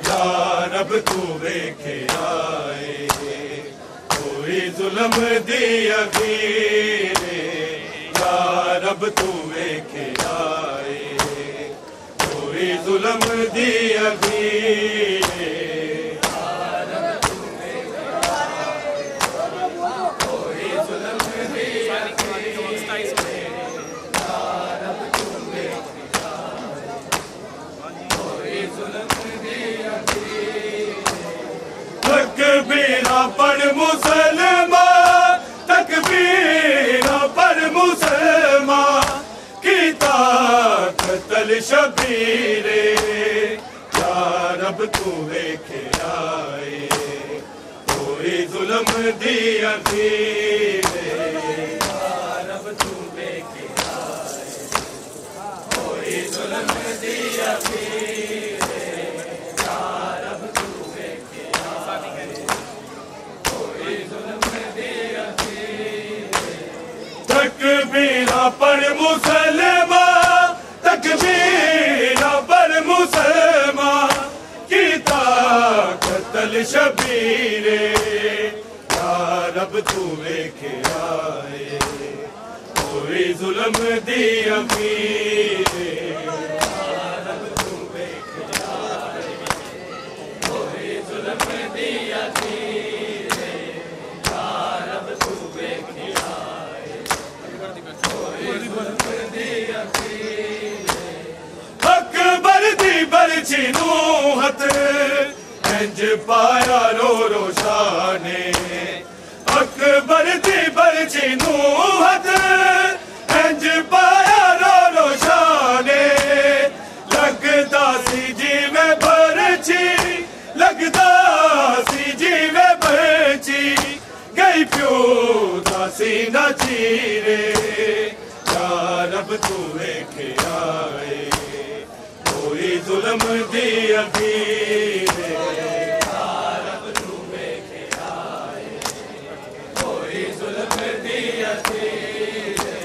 या रब तू वेखे आए कोई जुल्म दी अखीरे या रब तू वेखे आए कोई जुल्म दी अखीरे तकबीरा पढ़ मुसलमान तकबीरा पढ़ मुसलमान की ताकतल शबीरे या रब तू वेखे आए कोई जुल्म दी अखीरे या रब तू वेखे आए कोई जुल्म दी अखीरे या रब तू वेखे तकबीरा पढ़ मुसलमान तकबीरा पढ़ मुसलमान की ताकतल शबीरे या रब तू वेखे आए कोई जुल्म दी अखीरे या रब तू वेखे आए कोई जुल्म दी अखीरे या रब तू वेखे अकबर दी बरछी नूहत इंज पाया रो रो शाने अकबर दी बरछी नूहत इंज पाया रो रो शाने लगदा सी जी में बरछी लगदा सी जी में बरछी गई प्यो दासी न चीरे या रब तू वेखे आए कोई जुल्म दी अखीरे या रब तू वेखे आए कोई जुल्म दी अखीरे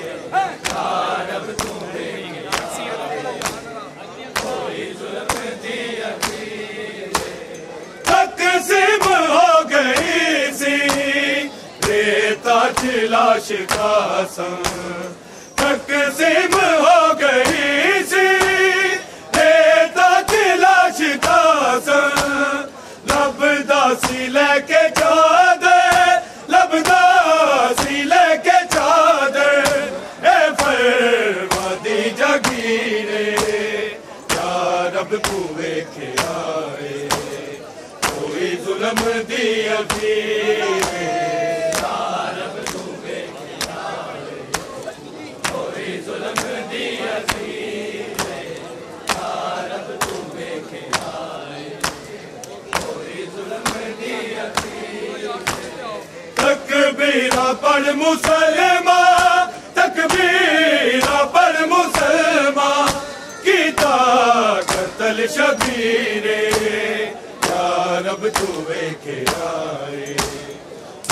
या रब तू वेखे आए कोई जुल्म दी अखीरे तक़सीम हो गई सी रेता लाश का संग तक़सीम हो गई सी रेता लाश का संग लबदासी लेके चादर लबदासी लेके चादर ए फरमादी जगीरे या रब तू वेखे आए कोई जुल्म दी अखीरे तकबीरा पढ़ मुसलमान तकबीरा पढ़ मुसलमान की ताकतल शबीरे या रब तू वेखे आए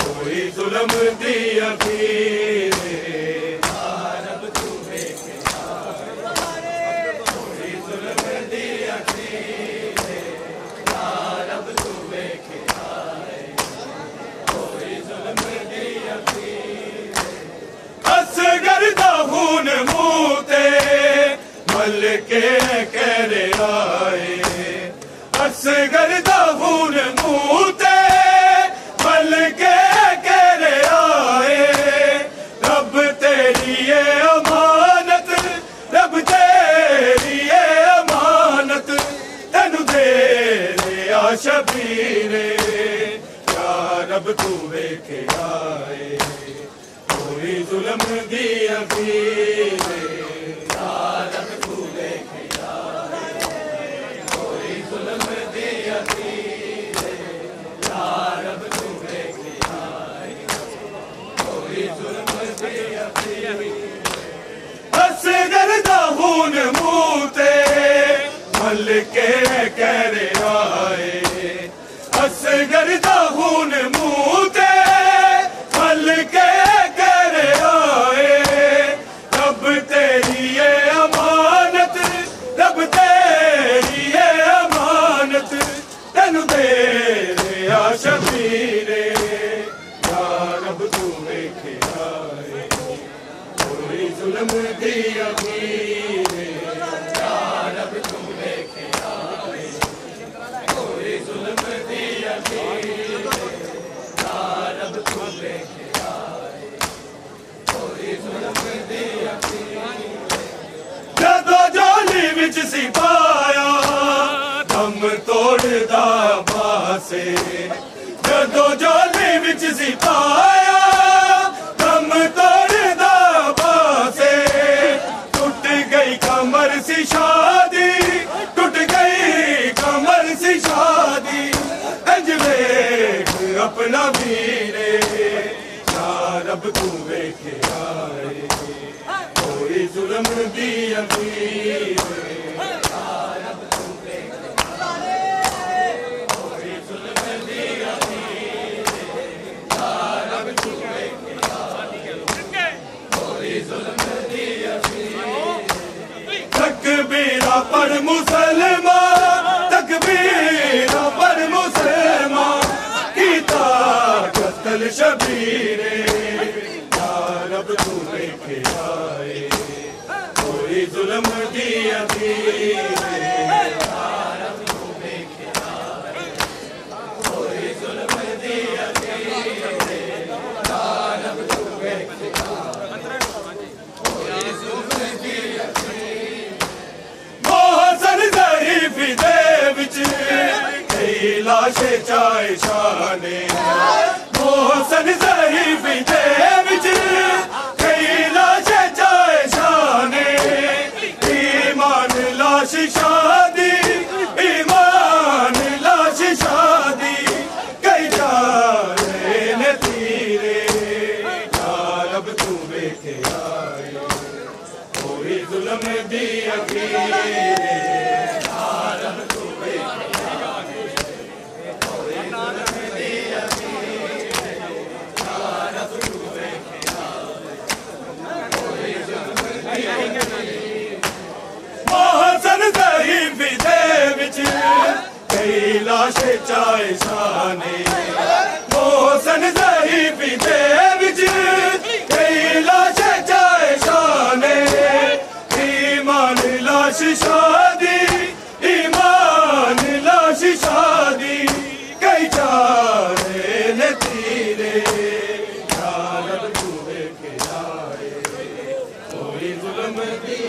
कोई जुल्म दी अखीरे या रब तू वेखे आए कोई जुल्म दी अखीरे या रब तू वेखे आए कोई जुल्म दी अखीरे असगर दा खून मुँह ते मल के करे आए असगर दा खून मुँह ते मल के करे आए रब तेरी ये अमानत रब तेरी ये अमानत तेनू दे आ शबीरे या रब तू वेखे आए कोई जुल्म दी अखीरे या रब तू वेखे आए कोई जुल्म दी अखीरे या रब तू वेखे आए कोई जुल्म दी अखीरे असगर दा खून मुँह ते मल के करे आए असगर दा खून मुँह ते मल के करे आए रब तेरी ये अमानत रब तेरी ये अमानत तोड़दा पासे जदों जोली विच सिपाया दम तोड़दा पासे टूट गई कमर सी शादी टूट गई कमर सी शादी इंज वेख अपना वीरे या रब तू वेखे आए कोई जुल्म दी अमीर तकबीरा पर मुसलमान तकबीरा पर मुसलमान कीता कत्ल शबीरे या रब तू देखे आए कोई जुल्म दी अमीर लाशे चाय शाने मोहसन ज़रीफ़ दे विच कई लाशे चाय शाने ईमान लाश शादी ईमान लाश शादी कई जाने ने तीरे या रब तू वेखे आए कोई जुल्म दी अखीरे लाशे चाय शाने मोहसन ज़रीफ़ दे विच कई लाशे चाय शाने ईमान लाश शादी ईमान लाश शादी कई चारे ने तीरे या रब तू वेखे आए कोई जुल्म दी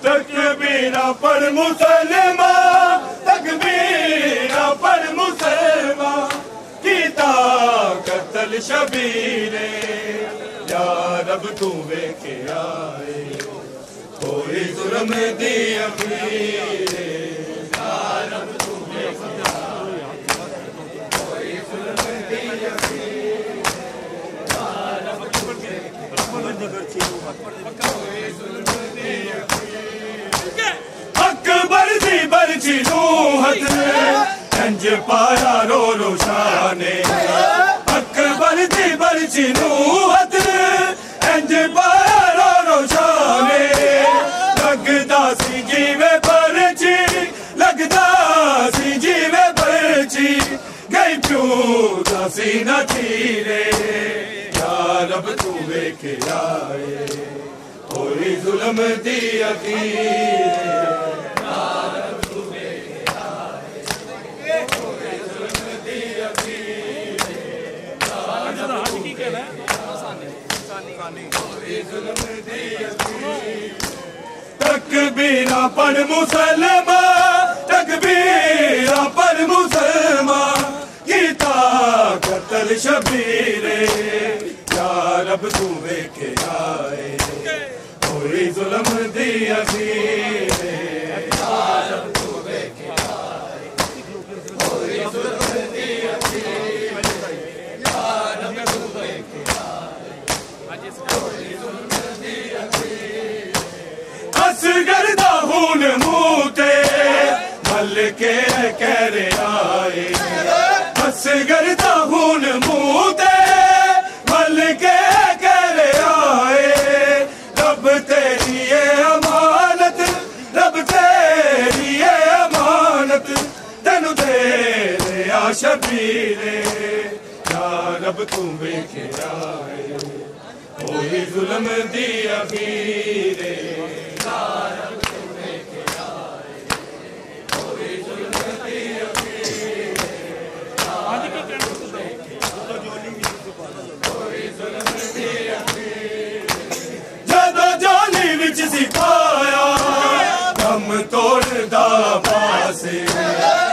तकबीरा पर मुसलमान तकबीरा पर मुसलमान कीता कत्ल शबीरे या रब तू वेखे आए कोई जुल्म दी अमीरे या रब तू वेखे आए कोई जुल्म दी अमीरे या रब तू वेखे अकबर दी बरछी नूहत इंज पाया रो रो शाने अकबर दी बरछी नूहत इंज पाया रो रो शाने लगदा सी जीवे बरछी लगदा सी जीवे बरछी गई प्यू दा सी न चीरे या रब तू वेखे आए कोई जुल्म दी अखीरे तकबीरा पर मुसलमान तकबीरा पर मुसलमान कीता कत्ल शबीरे या रब तू वेखे आए कोई जुल्म दी अखीरे या रब तू वेखे आए कोई जुल्म दी अखीरे या रब तू वेखे आए कोई जुल्म दी अखीरे असगर दा खून मूंह ते मल के कह रहे आए असगर दा खून मूंह ते मल के कह रहे आए रब तेरी ये अमानत रब तेरी ये अमानत तेनू दे रहा शबीरे या रब तू वेखे आए कोई जुल्म दी अखीरे या रब तू वेखे आए कोई जुल्म खुदा पासे